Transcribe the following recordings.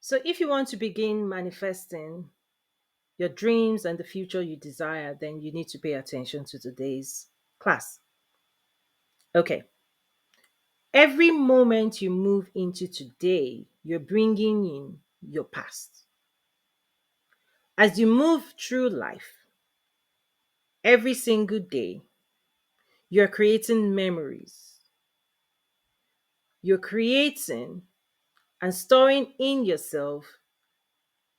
So, if you want to begin manifesting your dreams and the future you desire, then you need to pay attention to today's class. Okay. Every moment you move into today, you're bringing in your past. As you move through life, every single day, you're creating memories. You're creating and storing in yourself,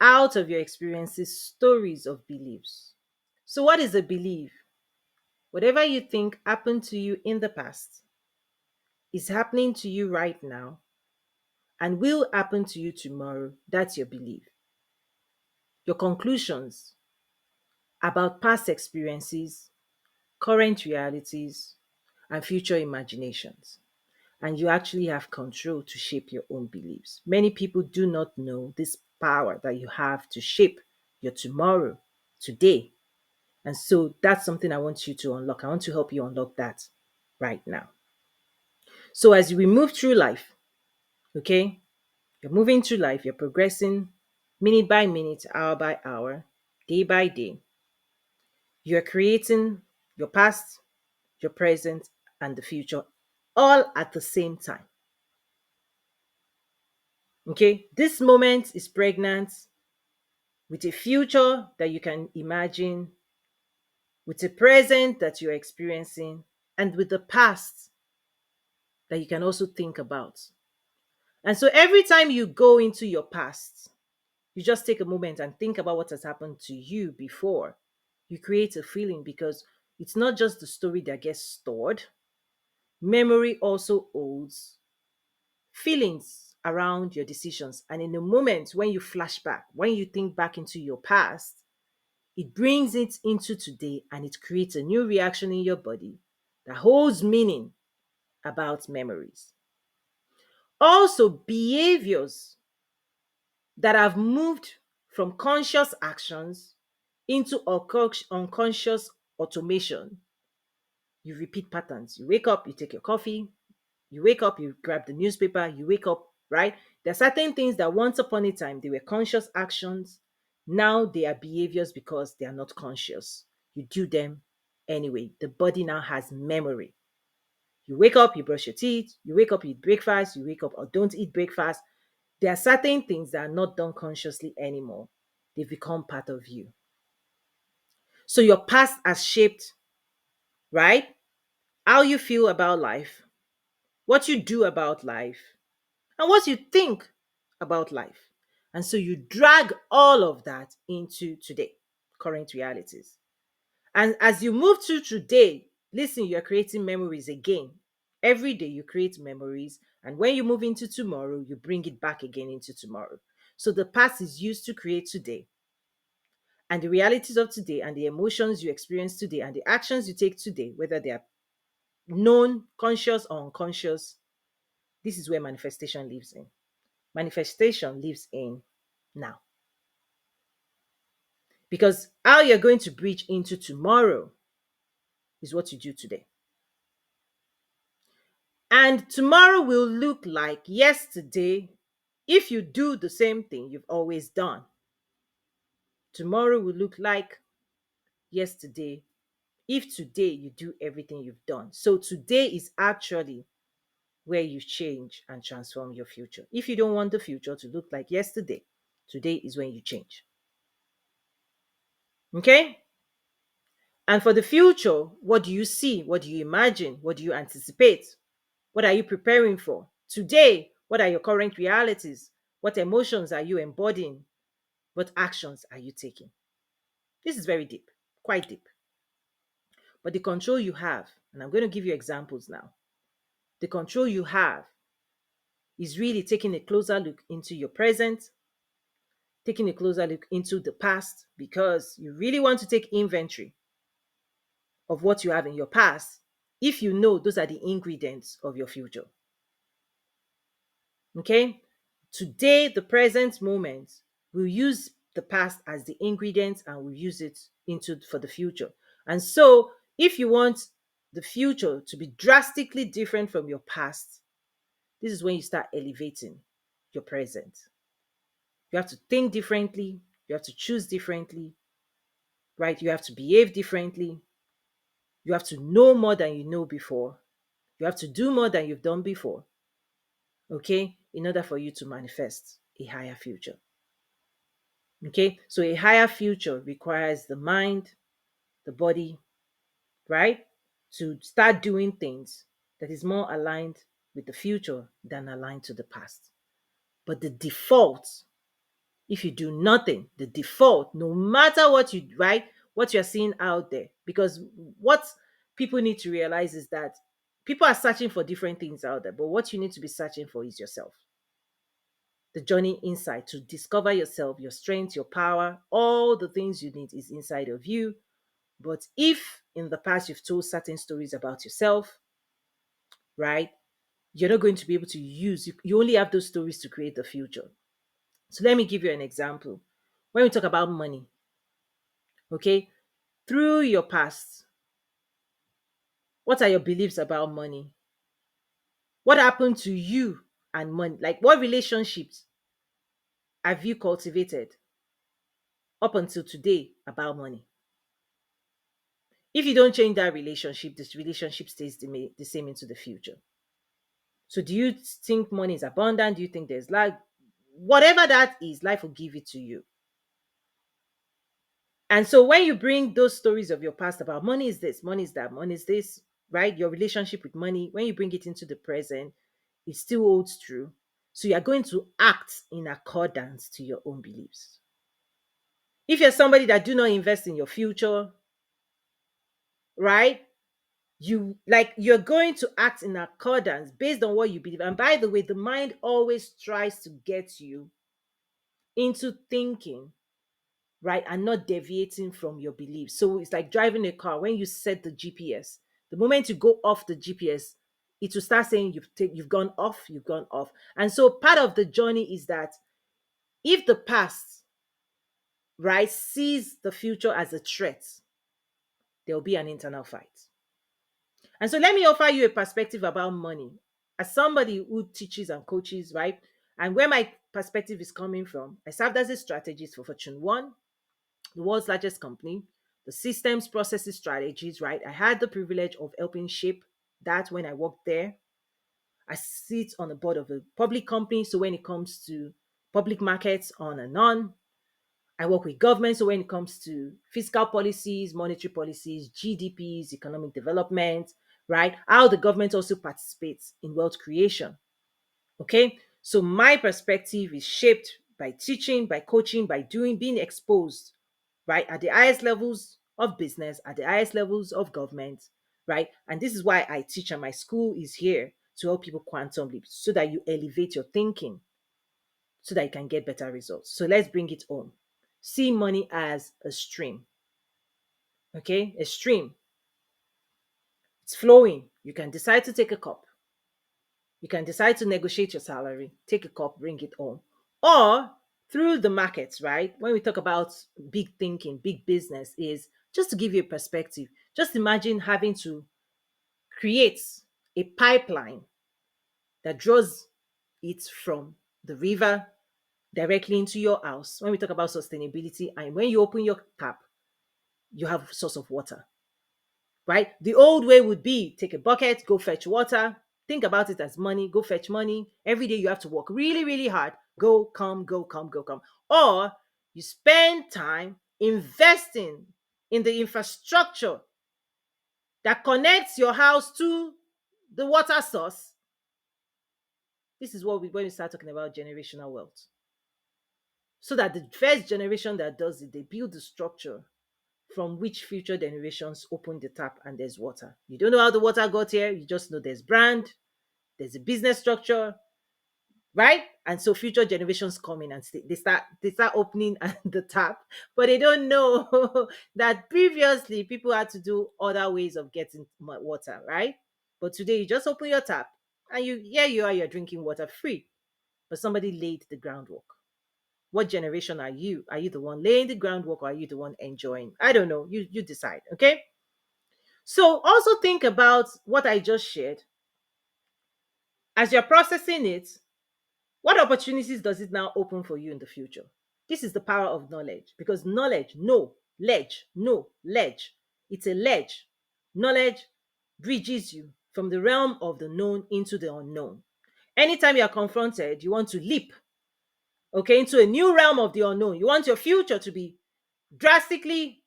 out of your experiences, stories of beliefs. So, what is a belief? Whatever you think happened to you in the past is happening to you right now and will happen to you tomorrow. That's your belief. Your conclusions about past experiences, current realities, and future imaginations. And you actually have control to shape your own beliefs. Many people do not know this power that you have to shape your tomorrow, today. And so that's something I want you to unlock. I want to help you unlock that right now. So as we move through life, okay, you're moving through life, you're progressing minute by minute, hour by hour, day by day. You're creating your past, your present, and the future all at the same time. Okay, this moment is pregnant with a future that you can imagine, with a present that you're experiencing, and with the past that you can also think about. And so every time you go into your past, you just take a moment and think about what has happened to you before. You create a feeling because it's not just the story that gets stored, memory also holds feelings around your decisions. And in a moment when you flash back, when you think back into your past, it brings it into today and it creates a new reaction in your body that holds meaning about memories. Also, behaviors that have moved from conscious actions into unconscious automation. You repeat patterns. You wake up, you take your coffee, you wake up, you grab the newspaper, you wake up, right? There are certain things that once upon a time they were conscious actions. Now they are behaviors because they are not conscious. You do them anyway. The body now has memory. You wake up, you brush your teeth, you wake up, you eat breakfast, you wake up or don't eat breakfast. There are certain things that are not done consciously anymore. They've become part of you. So your past has shaped, right? How you feel about life, what you do about life, and what you think about life. And so you drag all of that into today, current realities. And as you move through today, listen, you're creating memories again. Every day you create memories. And when you move into tomorrow, you bring it back again into tomorrow. So the past is used to create today. And the realities of today and the emotions you experience today and the actions you take today, whether they are known, conscious, or unconscious, this is where manifestation lives in. Manifestation lives in now. Because how you're going to bridge into tomorrow is what you do today. And tomorrow will look like yesterday if you do the same thing you've always done. Tomorrow will look like yesterday if today you do everything you've done. So today is actually where you change and transform your future. If you don't want the future to look like yesterday, today is when you change. Okay? And for the future, what do you see? What do you imagine? What do you anticipate? What are you preparing for? Today, what are your current realities? What emotions are you embodying? What actions are you taking? This is very deep, quite deep. But the control you have, and I'm going to give you examples now. The control you have is really taking a closer look into your present, taking a closer look into the past, because you really want to take inventory of what you have in your past if you know those are the ingredients of your future. Okay? Today, the present moment, we'll use the past as the ingredients and we'll use it into for the future. And so, if you want the future to be drastically different from your past, this is when you start elevating your present. You have to think differently. You have to choose differently, right? You have to behave differently. You have to know more than you know before. You have to do more than you've done before, okay, in order for you to manifest a higher future. Okay, so a higher future requires the mind, the body, right, to start doing things that is more aligned with the future than aligned to the past. But the default, if you do nothing, the default, no matter what you right, what you're seeing out there, because what people need to realize is that people are searching for different things out there, but what you need to be searching for is yourself. The journey inside to discover yourself, your strength, your power, all the things you need is inside of you. But if in the past you've told certain stories about yourself, right, you're not going to be able to use, you only have those stories to create the future. So let me give you an example. When we talk about money, okay, through your past, what are your beliefs about money? What happened to you and money? Like, what relationships have you cultivated up until today about money? If you don't change that relationship, this relationship stays the same into the future. So, do you think money is abundant? Do you think there's lack? Whatever that is, life will give it to you. And so when you bring those stories of your past about money is this, money is that, money is this, right? Your relationship with money, when you bring it into the present, it still holds true. So you are going to act in accordance to your own beliefs. If you're somebody that do not invest in your future, right? You're going to act in accordance based on what you believe. And by the way, the mind always tries to get you into thinking, right, and not deviating from your beliefs. So it's like driving a car. When you set the GPS, the moment you go off the GPS, it will start saying you've gone off, you've gone off. And so part of the journey is that if the past, right, sees the future as a threat, there will be an internal fight. And so let me offer you a perspective about money. As somebody who teaches and coaches, right? And where my perspective is coming from, I served as a strategist for Fortune 1, the world's largest company, the systems, processes, strategies, right? I had the privilege of helping shape that when I worked there. I sit on the board of a public company. So when it comes to public markets, on and on, I work with government. So when it comes to fiscal policies, monetary policies, GDPs, economic development, right? How the government also participates in wealth creation. Okay. So my perspective is shaped by teaching, by coaching, by doing, being exposed, right? At the highest levels of business, at the highest levels of government, right? And this is why I teach, and my school is here to help people quantum leap so that you elevate your thinking so that you can get better results. So let's bring it home. See money as a stream. Okay, a stream. It's flowing. You can decide to take a cup. You can decide to negotiate your salary, take a cup, bring it home. Or through the markets, right? When we talk about big thinking, big business, is just to give you a perspective. Just imagine having to create a pipeline that draws it from the river directly into your house. When we talk about sustainability, and when you open your tap, you have a source of water, right? The old way would be take a bucket, go fetch water. Think about it as money, go fetch money. Every day you have to work really, really hard. Go, come, go, come, go, come. Or you spend time investing in the infrastructure that connects your house to the water source. This is what when we start talking about generational wealth. So that the first generation that does it, they build the structure from which future generations open the tap and there's water. You don't know how the water got here, you just know there's brand, there's a business structure, right? And so future generations come in and they start opening the tap, but they don't know that previously people had to do other ways of getting water, right? But today you just open your tap and you're drinking water free, but somebody laid the groundwork. What generation are you? Are you the one laying the groundwork, or are you the one enjoying? I don't know. You decide. Okay. So also think about what I just shared as you're processing it. What opportunities does it now open for you in the future? This is the power of knowledge, because knowledge, no, ledge, no, ledge. It's a ledge. Knowledge bridges you from the realm of the known into the unknown. Anytime you are confronted, you want to leap, okay, into a new realm of the unknown. You want your future to be drastically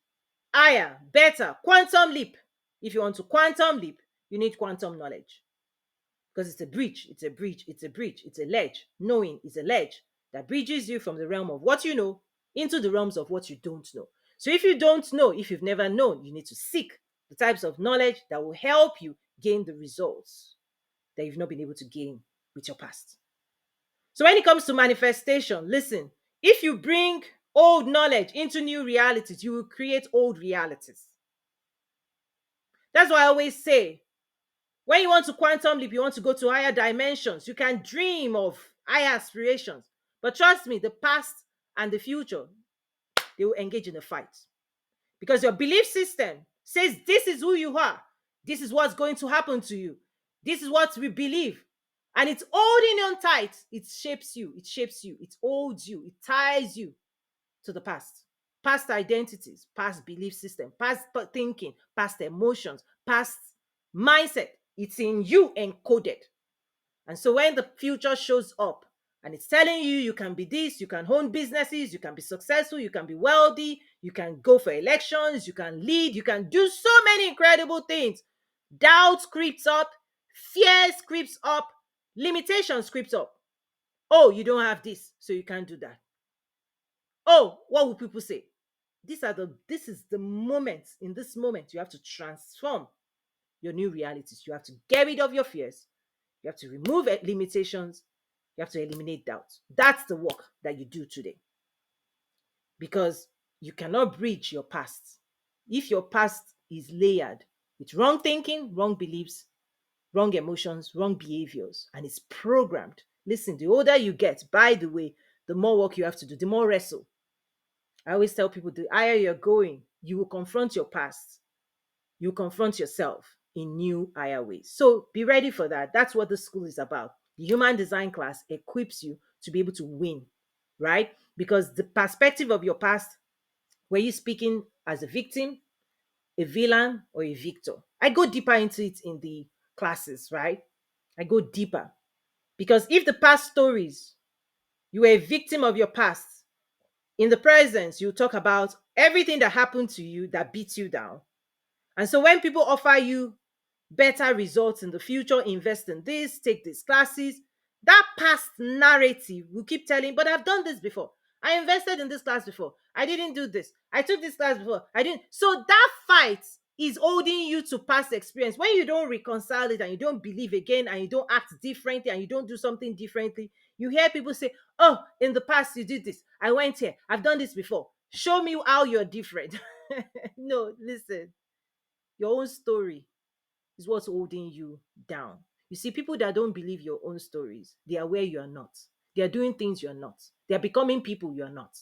higher, better, quantum leap. If you want to quantum leap, you need quantum knowledge, because it's a bridge, it's a bridge, it's a bridge, it's a ledge. Knowing is a ledge that bridges you from the realm of what you know into the realms of what you don't know. So if you don't know, if you've never known, you need to seek the types of knowledge that will help you gain the results that you've not been able to gain with your past. So when it comes to manifestation, listen, if you bring old knowledge into new realities, you will create old realities. That's why I always say, when you want to quantum leap, you want to go to higher dimensions, you can dream of higher aspirations. But trust me, the past and the future, they will engage in a fight. Because your belief system says this is who you are, this is what's going to happen to you, this is what we believe. And it's holding on tight. It shapes you, it holds you, it ties you to the past identities, past belief system, past thinking, past emotions, past mindset. It's in you encoded. And so when the future shows up and it's telling you you can be this, you can own businesses, you can be successful, you can be wealthy, you can go for elections, you can lead, you can do so many incredible things. Doubt creeps up, fear creeps up, limitations creeps up. Oh, you don't have this, so you can't do that. Oh, what will people say? This is the moment. In this moment, you have to transform your new realities. You have to get rid of your fears. You have to remove limitations. You have to eliminate doubts. That's the work that you do today. Because you cannot bridge your past. If your past is layered with wrong thinking, wrong beliefs, wrong emotions, wrong behaviors, and it's programmed. Listen, the older you get, by the way, the more work you have to do, the more wrestle. I always tell people, the higher you're going, you will confront your past. You confront yourself in new, higher ways. So be ready for that. That's what the school is about. The human design class equips you to be able to win, right? Because the perspective of your past, were you speaking as a victim, a villain, or a victor? I go deeper into it in the classes, right? I go deeper. Because if the past stories, you were a victim of your past, in the present, you talk about everything that happened to you that beat you down. And so when people offer you better results in the future, invest in this, take these classes, that past narrative will keep telling, but I've done this before. I invested in this class before. I didn't do this. I took this class before. I didn't. So that fight is holding you to past experience. When you don't reconcile it and you don't believe again and you don't act differently and you don't do something differently, you hear people say, oh, in the past you did this. I went here. I've done this before. Show me how you're different. No, listen. Your own story is what's holding you down. You see, people that don't believe your own stories, they are where you are not. They are doing things you are not. They are becoming people you are not.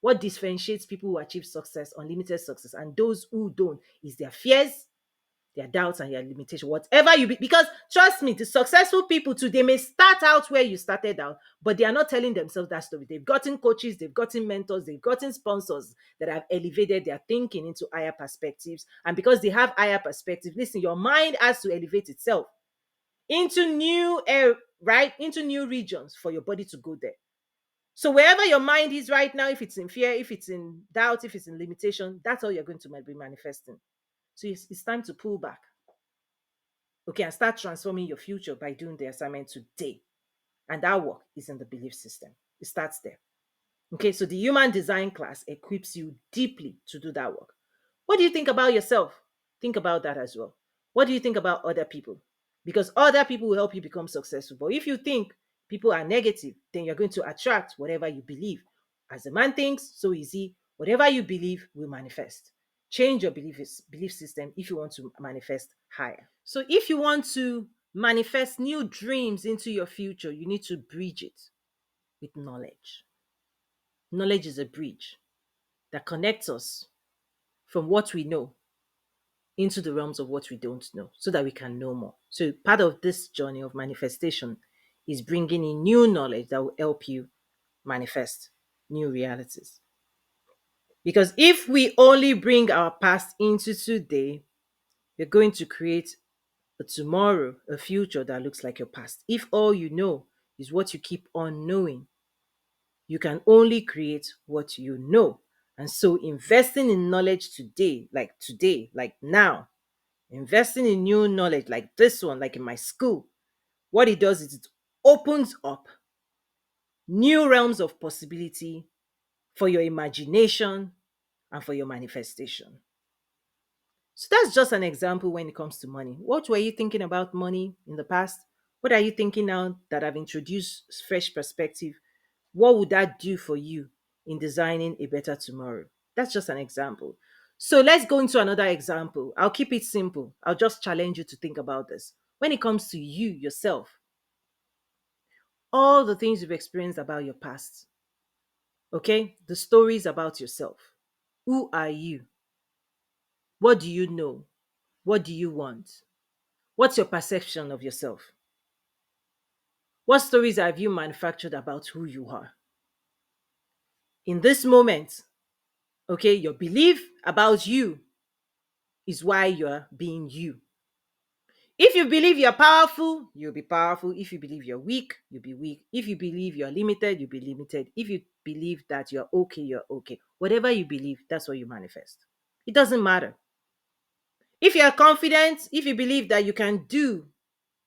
What differentiates people who achieve success, unlimited success, and those who don't is their fears, their doubts, and their limitation. Whatever you be, because trust me, the successful people too, they may start out where you started out, but they are not telling themselves that story. They've gotten coaches, they've gotten mentors, they've gotten sponsors that have elevated their thinking into higher perspectives. And because they have higher perspective, listen, your mind has to elevate itself into new air, right? Into new regions for your body to go there. So wherever your mind is right now, if it's in fear, if it's in doubt, if it's in limitation, that's all you're going to be manifesting. So it's time to pull back. Okay, and start transforming your future by doing the assignment today. And that work is in the belief system. It starts there. Okay, so the human design class equips you deeply to do that work. What do you think about yourself? Think about that as well. What do you think about other people? Because other people will help you become successful. But if you think people are negative, then you're going to attract whatever you believe. As a man thinks, so is he. Whatever you believe will manifest. Change your belief system if you want to manifest higher. So if you want to manifest new dreams into your future, you need to bridge it with knowledge. Knowledge is a bridge that connects us from what we know into the realms of what we don't know so that we can know more. So, part of this journey of manifestation is bringing in new knowledge that will help you manifest new realities. Because if we only bring our past into today, you're going to create a tomorrow, a future that looks like your past. If all you know is what you keep on knowing, you can only create what you know. And so investing in knowledge today, like now, investing in new knowledge like this one, like in my school, what it does is it opens up new realms of possibility for your imagination and for your manifestation. So that's just an example when it comes to money. What were you thinking about money in the past? What are you thinking now that I've introduced fresh perspective? What would that do for you in designing a better tomorrow? That's just an example. So let's go into another example. I'll keep it simple. I'll just challenge you to think about this. When it comes to you yourself, all the things you've experienced about your past, okay? The stories about yourself. Who are you? What do you know? What do you want? What's your perception of yourself? What stories have you manufactured about who you are? In this moment, okay, your belief about you is why you're being you. If you believe you're powerful, you'll be powerful. If you believe you're weak, you'll be weak. If you believe you're limited, you'll be limited. If you believe that you're okay, you're okay. Whatever you believe, that's what you manifest. It doesn't matter. If you're confident, if you believe that you can do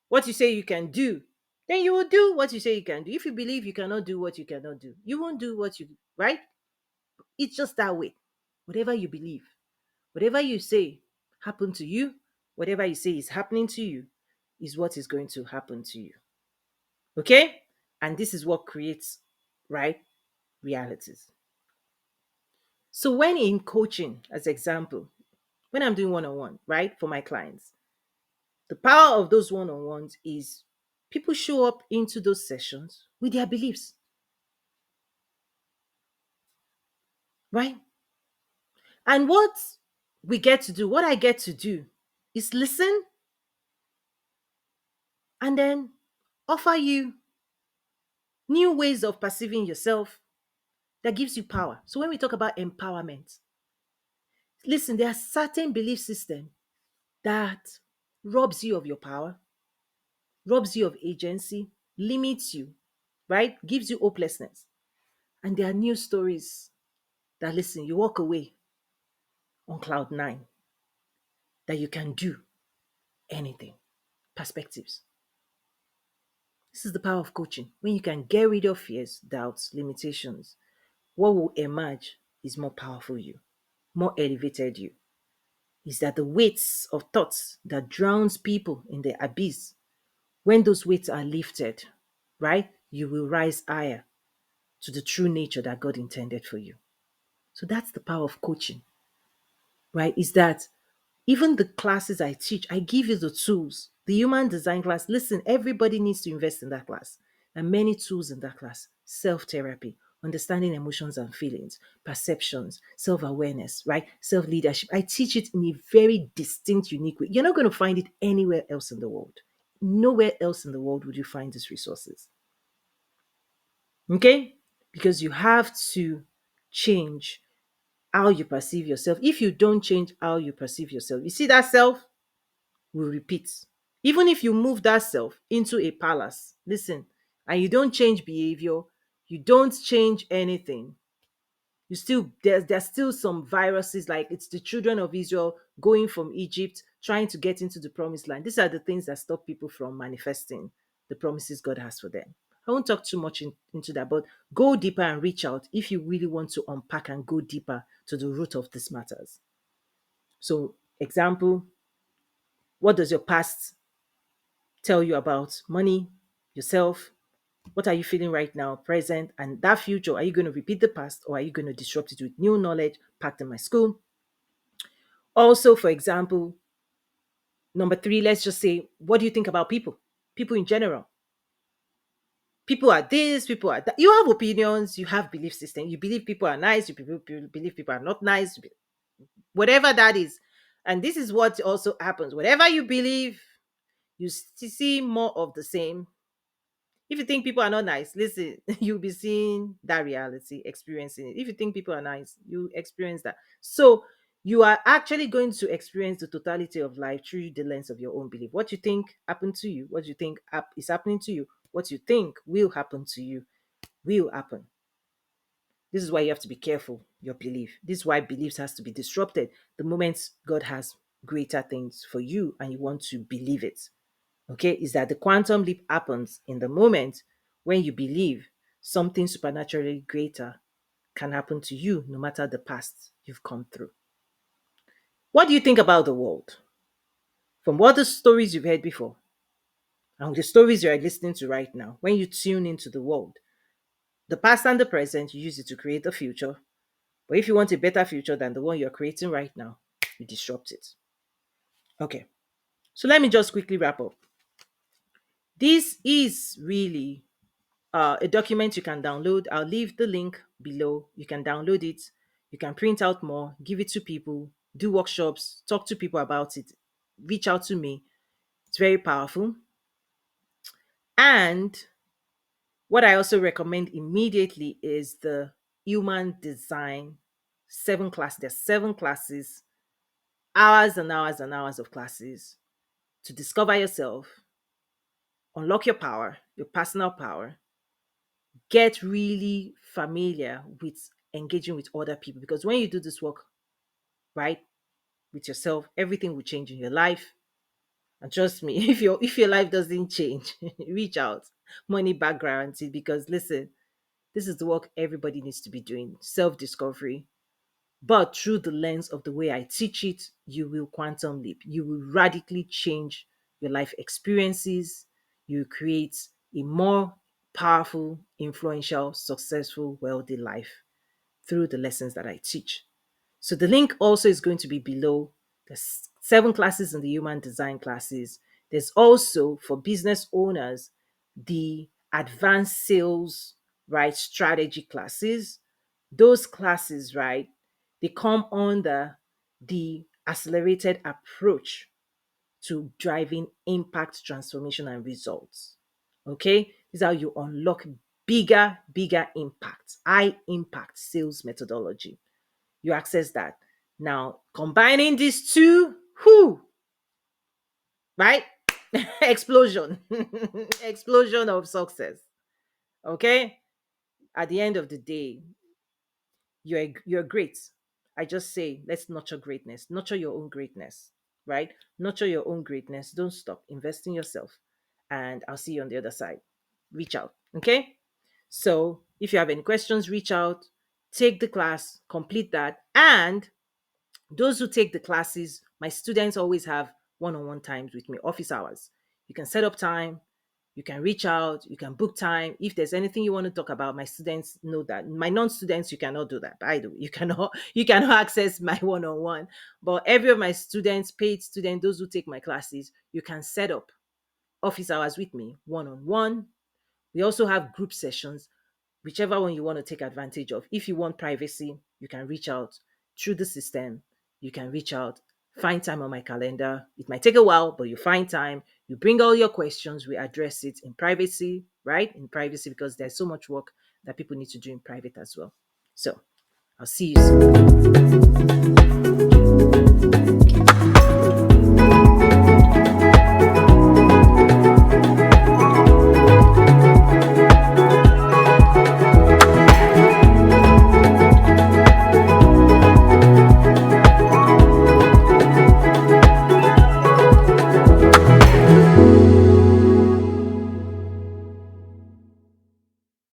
what you say you can do, then you will do what you say you can do. If you believe you cannot do what you cannot do, you won't do what you do, right? It's just that way. Whatever you believe, whatever you say happen to you, whatever you say is happening to you, is what is going to happen to you. Okay? And this is what creates, right, realities. So when in coaching, as example, when I'm doing one-on-one, right, for my clients, the power of those one-on-ones is people show up into those sessions with their beliefs, right? And what we get to do, what I get to do, is listen and then offer you new ways of perceiving yourself that gives you power. So when we talk about empowerment, listen, there are certain belief systems that robs you of your power, robs you of agency, limits you, right? Gives you hopelessness. And there are new stories that, listen, you walk away on cloud nine, that you can do anything. Perspectives. This is the power of coaching. When you can get rid of fears, doubts, limitations, what will emerge is more powerful you, more elevated you. Is that the weights of thoughts that drowns people in the abyss, when those weights are lifted, right, you will rise higher to the true nature that God intended for you. So that's the power of coaching, right? Is that even the classes I teach, I give you the tools. The human design class, listen, everybody needs to invest in that class. And many tools in that class: self therapy, understanding emotions and feelings, perceptions, self awareness, right? Self leadership. I teach it in a very distinct, unique way. You're not going to find it anywhere else in the world. Nowhere else in the world would you find these resources. Okay? Because you have to change how you perceive yourself. If you don't change how you perceive yourself, you see that self will repeat. Even if you move that self into a palace, listen, and you don't change behavior, you don't change anything, you still there's still some viruses, like it's the children of Israel going from Egypt trying to get into the promised land. These are the things that stop people from manifesting the promises God has for them. I won't talk too much into that, but go deeper and reach out if you really want to unpack and go deeper to the root of these matters. So, example, what does your past tell you about money, yourself? What are you feeling right now, present, and that future? Are you going to repeat the past, or are you going to disrupt it with new knowledge packed in my school? Also, for example, number three, let's just say, what do you think about people? People in general. People are this, people are that. You have opinions, you have belief system. You believe people are nice, believe people are not nice, whatever that is. And this is what also happens. Whatever you believe, you see more of the same. If you think people are not nice, listen, you'll be seeing that reality, experiencing it. If you think people are nice, you experience that. So you are actually going to experience the totality of life through the lens of your own belief. What you think happened to you, what you think is happening to you, what you think will happen to you will happen. This is why you have to be careful your belief. This is why beliefs has to be disrupted the moment God has greater things for you and you want to believe it. Okay, is that the quantum leap happens in the moment when you believe something supernaturally greater can happen to you no matter the past you've come through. What do you think about the world? From what the stories you've heard before and the stories you're listening to right now, when you tune into the world, the past and the present, you use it to create the future. But if you want a better future than the one you're creating right now, you disrupt it. Okay, so let me just quickly wrap up. This is really a document you can download. I'll leave the link below. You can download it. You can print out more, give it to people, do workshops, talk to people about it, reach out to me. It's very powerful. And what I also recommend immediately is the human design 7 class. There's 7 classes, hours and hours and hours of classes to discover yourself, unlock your power, your personal power, get really familiar with engaging with other people. Because when you do this work, right, with yourself, everything will change in your life. And trust me, if your life doesn't change, reach out. Money back guaranteed. Because listen, this is the work everybody needs to be doing. Self-discovery. But through the lens of the way I teach it, you will quantum leap. You will radically change your life experiences. You create a more powerful, influential, successful, wealthy life through the lessons that I teach. So the link also is going to be below. There's 7 classes in the human design classes. There's also for business owners the advanced sales, right, strategy classes. Those classes, right, they come under the accelerated approach to driving impact, transformation, and results. Okay, this is how you unlock bigger impact, high impact sales methodology. You access that. Now, combining these two, whoo, right? Explosion, explosion of success. Okay, at the end of the day, you're great. I just say let's nurture greatness, nurture your own greatness, right? Nurture your own greatness. Don't stop. Invest in yourself, and I'll see you on the other side. Reach out, okay? So if you have any questions, reach out, take the class, complete that, and those who take the classes, my students always have one-on-one times with me, office hours. You can set up time, you can reach out, you can book time. If there's anything you want to talk about, my students know that. My non-students, you cannot do that. By the way, you cannot access my one-on-one. But every of my students, paid students, those who take my classes, you can set up office hours with me, one-on-one. We also have group sessions, whichever one you want to take advantage of. If you want privacy, you can reach out through the system. You can reach out, find time on my calendar. It might take a while, but you find time. You bring all your questions. We address it in privacy, right? In privacy, because there's so much work that people need to do in private as well. So I'll see you soon.